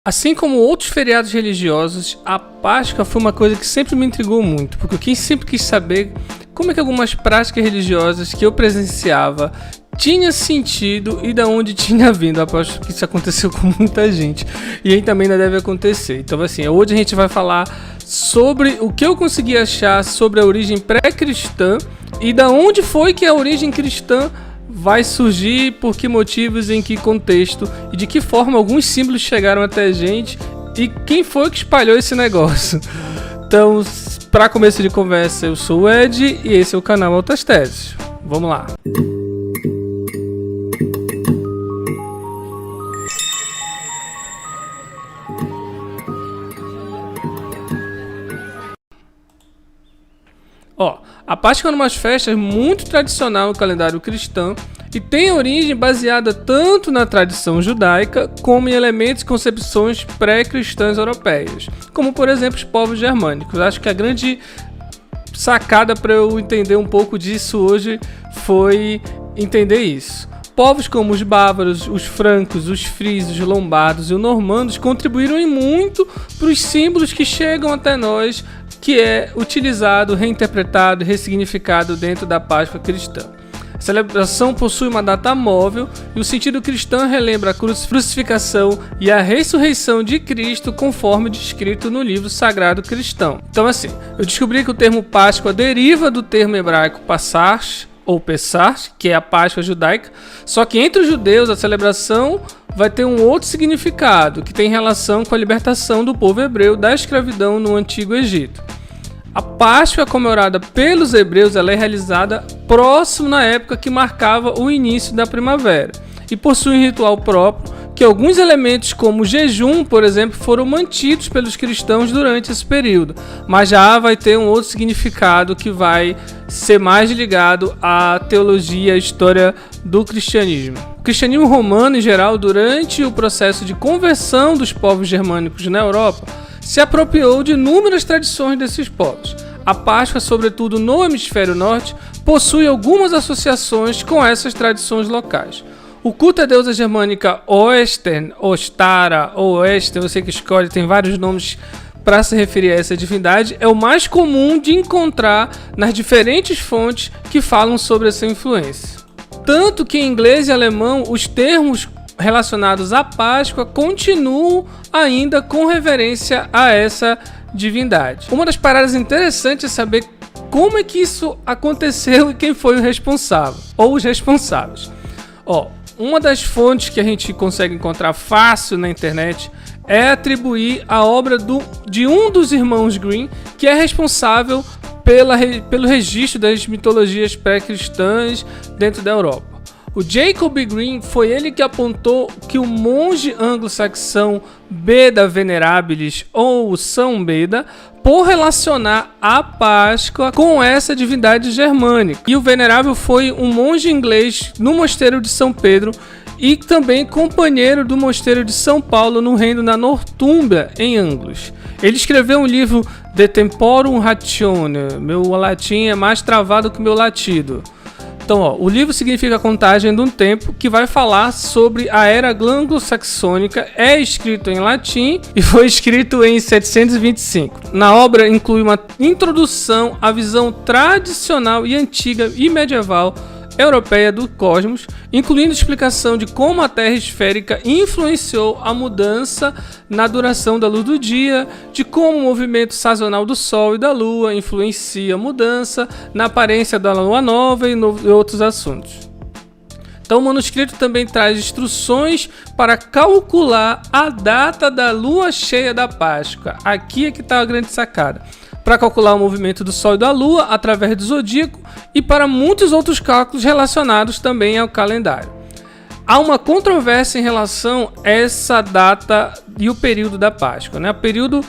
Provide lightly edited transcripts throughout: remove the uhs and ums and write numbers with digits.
Assim como outros feriados religiosos, a Páscoa foi uma coisa que sempre me intrigou muito, porque eu sempre quis saber como é que algumas práticas religiosas que eu presenciava tinha sentido e da onde tinha vindo. Eu aposto que isso aconteceu com muita gente e aí também ainda deve acontecer. Então assim, hoje a gente vai falar sobre o que eu consegui achar sobre a origem pré-cristã e da onde foi que a origem cristã vai surgir, por que motivos, em que contexto e de que forma alguns símbolos chegaram até a gente e quem foi que espalhou esse negócio. Então, para começo de conversa, eu sou o Ed e esse é o canal Altas Teses. Vamos lá. A Páscoa é uma das festas muito tradicional no calendário cristão e tem origem baseada tanto na tradição judaica como em elementos e concepções pré-cristãs europeias, como por exemplo os povos germânicos. Acho que a grande sacada para eu entender um pouco disso hoje foi entender isso. Povos como os bávaros, os francos, os frisos, os lombardos e os normandos contribuíram em muito para os símbolos que chegam até nós, que é utilizado, reinterpretado e ressignificado dentro da Páscoa cristã. A celebração possui uma data móvel e o sentido cristão relembra a crucificação e a ressurreição de Cristo conforme descrito no livro sagrado cristão. Então assim, eu descobri que o termo Páscoa deriva do termo hebraico Passach ou Pesach, que é a Páscoa judaica, só que entre os judeus a celebração vai ter um outro significado, que tem relação com a libertação do povo hebreu da escravidão no Antigo Egito. A Páscoa comemorada pelos hebreus ela é realizada próximo na época que marcava o início da primavera e possui um ritual próprio que alguns elementos como o jejum, por exemplo, foram mantidos pelos cristãos durante esse período, mas já vai ter um outro significado que vai ser mais ligado à teologia e à história do cristianismo. O cristianismo romano, em geral, durante o processo de conversão dos povos germânicos na Europa, se apropriou de inúmeras tradições desses povos. A Páscoa, sobretudo no hemisfério norte, possui algumas associações com essas tradições locais. O culto à deusa germânica Oestern, Ostara ou Oester, você que escolhe, tem vários nomes para se referir a essa divindade, é o mais comum de encontrar nas diferentes fontes que falam sobre essa influência. Tanto que em inglês e alemão os termos relacionados à Páscoa continuam ainda com reverência a essa divindade. Uma das paradas interessantes é saber como é que isso aconteceu e quem foi o responsável, ou os responsáveis. Uma das fontes que a gente consegue encontrar fácil na internet é atribuir a obra de um dos irmãos Grimm, que é responsável pelo registro das mitologias pré-cristãs dentro da Europa. O Jacob Grimm foi ele que apontou que o monge anglo-saxão Beda Venerabilis, ou São Beda, por relacionar a Páscoa com essa divindade germânica. E o Venerável foi um monge inglês no mosteiro de São Pedro e também companheiro do mosteiro de São Paulo no reino da Nortúmbria, em Anglos. Ele escreveu um livro De Temporum Ratione. Meu latim é mais travado que meu latido. Então, o livro significa a contagem de um tempo, que vai falar sobre a era anglo-saxônica, é escrito em latim e foi escrito em 725. Na obra inclui uma introdução à visão tradicional e antiga e medieval europeia do cosmos, incluindo explicação de como a Terra esférica influenciou a mudança na duração da luz do dia, de como o movimento sazonal do Sol e da Lua influencia a mudança na aparência da Lua nova e outros assuntos. Então o manuscrito também traz instruções para calcular a data da lua cheia da Páscoa. Aqui é que está a grande sacada. Para calcular o movimento do Sol e da Lua através do zodíaco e para muitos outros cálculos relacionados também ao calendário. Há uma controvérsia em relação a essa data e o período da Páscoa, O período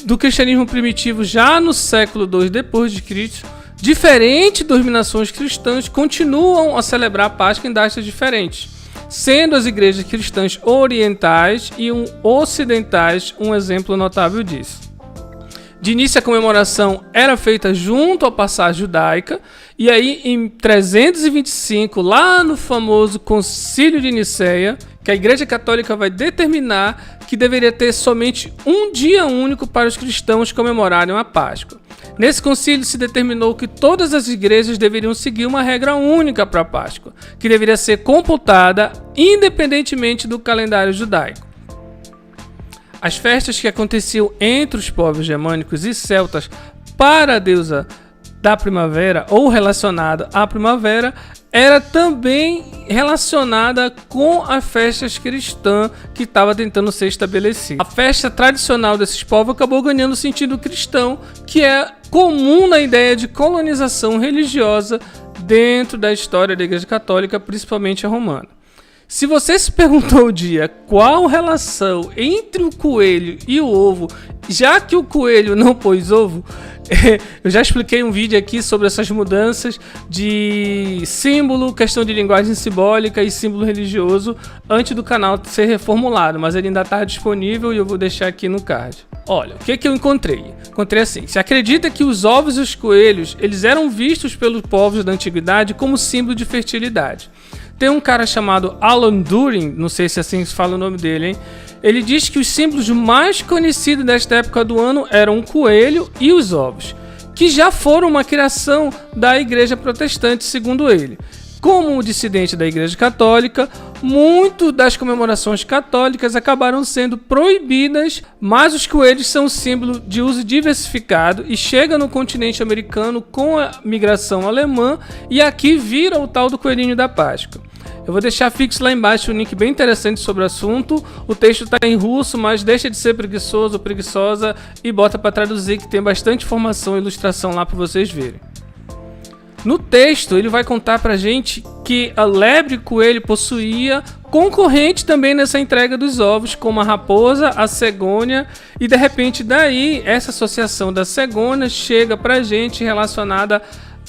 do cristianismo primitivo já no século II d.C., diferente das dominações cristãs, continuam a celebrar a Páscoa em datas diferentes, sendo as igrejas cristãs orientais e ocidentais um exemplo notável disso. De início, a comemoração era feita junto à passagem judaica, e aí em 325, lá no famoso Concílio de Nicéia, que a Igreja Católica vai determinar que deveria ter somente um dia único para os cristãos comemorarem a Páscoa. Nesse concílio se determinou que todas as igrejas deveriam seguir uma regra única para a Páscoa, que deveria ser computada independentemente do calendário judaico. As festas que aconteciam entre os povos germânicos e celtas para a deusa da primavera ou relacionada à primavera era também relacionada com as festas cristãs que estava tentando ser estabelecida. A festa tradicional desses povos acabou ganhando sentido cristão, que é comum na ideia de colonização religiosa dentro da história da Igreja Católica, principalmente a romana. Se você se perguntou um dia qual relação entre o coelho e o ovo, já que o coelho não pôs ovo, eu já expliquei um vídeo aqui sobre essas mudanças de símbolo, questão de linguagem simbólica e símbolo religioso antes do canal ser reformulado, mas ele ainda está disponível e eu vou deixar aqui no card. Olha, o que eu encontrei? Encontrei assim: se acredita que os ovos e os coelhos eles eram vistos pelos povos da antiguidade como símbolo de fertilidade. Tem um cara chamado Alan Turing, não sei se assim se fala o nome dele, hein? Ele diz que os símbolos mais conhecidos desta época do ano eram o coelho e os ovos, que já foram uma criação da Igreja Protestante, segundo ele. Como dissidente da Igreja Católica, muitas das comemorações católicas acabaram sendo proibidas, mas os coelhos são um símbolo de uso diversificado e chega no continente americano com a migração alemã e aqui vira o tal do coelhinho da Páscoa. Eu vou deixar fixo lá embaixo um link bem interessante sobre o assunto. O texto está em russo, mas deixa de ser preguiçoso ou preguiçosa e bota para traduzir, que tem bastante informação e ilustração lá para vocês verem. No texto, ele vai contar pra gente que a lebre e o coelho possuía concorrente também nessa entrega dos ovos, como a raposa, a cegônia, e de repente daí essa associação da cegônia chega pra gente relacionada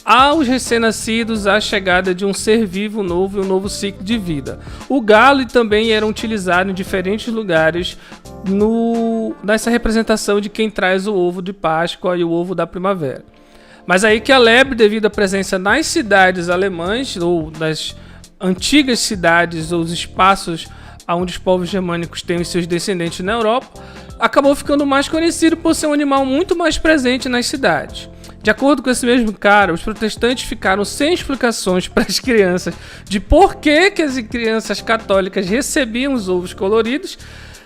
aos recém-nascidos, à chegada de um ser vivo novo e um novo ciclo de vida. O galo também era utilizado em diferentes lugares nessa representação de quem traz o ovo de Páscoa e o ovo da primavera. Mas aí que a lebre, devido à presença nas cidades alemãs, ou das antigas cidades, ou os espaços onde os povos germânicos têm os seus descendentes na Europa, acabou ficando mais conhecido por ser um animal muito mais presente nas cidades. De acordo com esse mesmo cara, os protestantes ficaram sem explicações para as crianças de por que as crianças católicas recebiam os ovos coloridos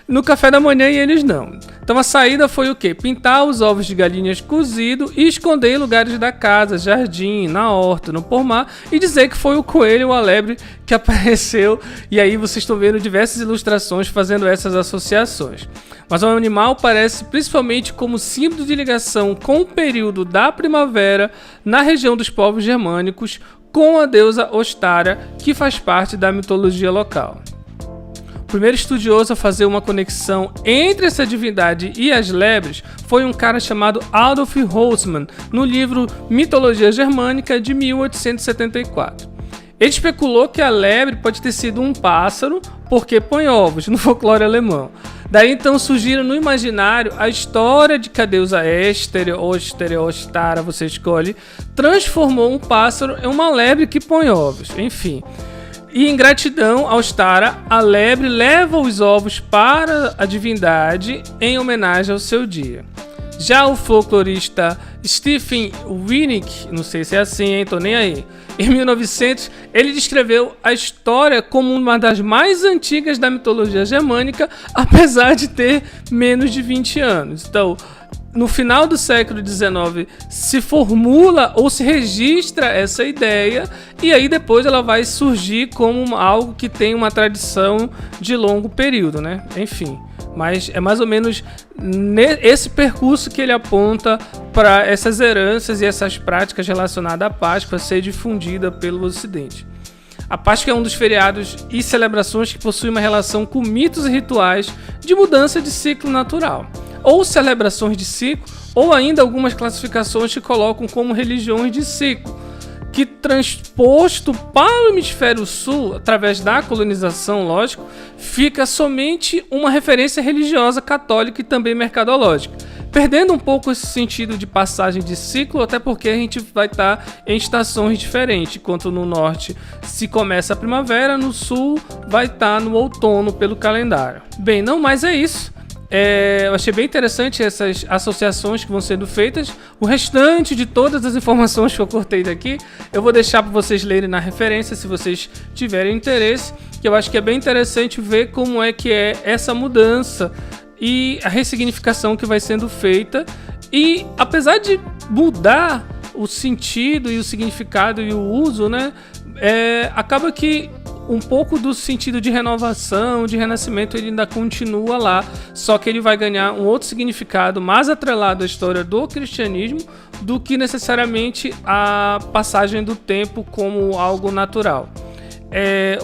no café da manhã e eles não. Então a saída foi o quê? Pintar os ovos de galinhas cozido e esconder em lugares da casa, jardim, na horta, no pomar, e dizer que foi o coelho ou a lebre que apareceu. E aí vocês estão vendo diversas ilustrações fazendo essas associações. Mas o animal parece principalmente como símbolo de ligação com o período da primavera na região dos povos germânicos com a deusa Ostara, que faz parte da mitologia local. O primeiro estudioso a fazer uma conexão entre essa divindade e as lebres foi um cara chamado Adolf Holzmann, no livro Mitologia Germânica de 1874. Ele especulou que a lebre pode ter sido um pássaro porque põe ovos no folclore alemão. Daí então surgiram no imaginário a história de que a deusa Esther, Ostara, você escolhe, transformou um pássaro em uma lebre que põe ovos, enfim. E em gratidão a Ostara, a lebre leva os ovos para a divindade em homenagem ao seu dia. Já o folclorista Stephen Winnick, não sei se é assim, hein? Tô nem aí. Em 1900, ele descreveu a história como uma das mais antigas da mitologia germânica, apesar de ter menos de 20 anos. Então, no final do século XIX se formula ou se registra essa ideia e aí depois ela vai surgir como algo que tem uma tradição de longo período, né? Enfim, mas é mais ou menos esse percurso que ele aponta para essas heranças e essas práticas relacionadas à Páscoa ser difundida pelo Ocidente. A Páscoa é um dos feriados e celebrações que possui uma relação com mitos e rituais de mudança de ciclo natural, ou celebrações de ciclo, ou ainda algumas classificações que colocam como religiões de ciclo, que transposto para o hemisfério sul, através da colonização, lógico, fica somente uma referência religiosa católica e também mercadológica. perdendo um pouco esse sentido de passagem de ciclo, até porque a gente vai estar em estações diferentes, enquanto no norte se começa a primavera, no sul vai estar no outono pelo calendário. Bem, não mais é isso. Eu achei bem interessante essas associações que vão sendo feitas. O restante de todas as informações que eu cortei daqui, eu vou deixar para vocês lerem na referência, se vocês tiverem interesse, que eu acho que é bem interessante ver como é que é essa mudança e a ressignificação que vai sendo feita. E apesar de mudar o sentido e o significado e o uso, né, acaba que um pouco do sentido de renovação, de renascimento, ele ainda continua lá, só que ele vai ganhar um outro significado mais atrelado à história do cristianismo do que necessariamente a passagem do tempo como algo natural.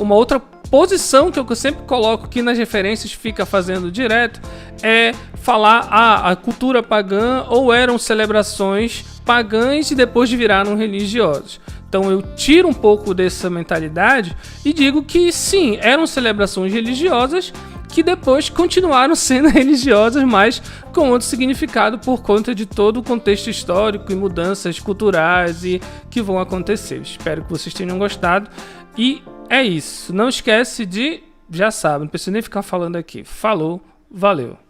Uma outra posição que eu sempre coloco aqui nas referências, fica fazendo direto, é falar a cultura pagã ou eram celebrações pagãs e depois viraram religiosas. Então eu tiro um pouco dessa mentalidade e digo que sim, eram celebrações religiosas que depois continuaram sendo religiosas, mas com outro significado por conta de todo o contexto histórico e mudanças culturais e que vão acontecer. Espero que vocês tenham gostado e é isso. Não esquece de, já sabe, não preciso nem ficar falando aqui. Falou, valeu!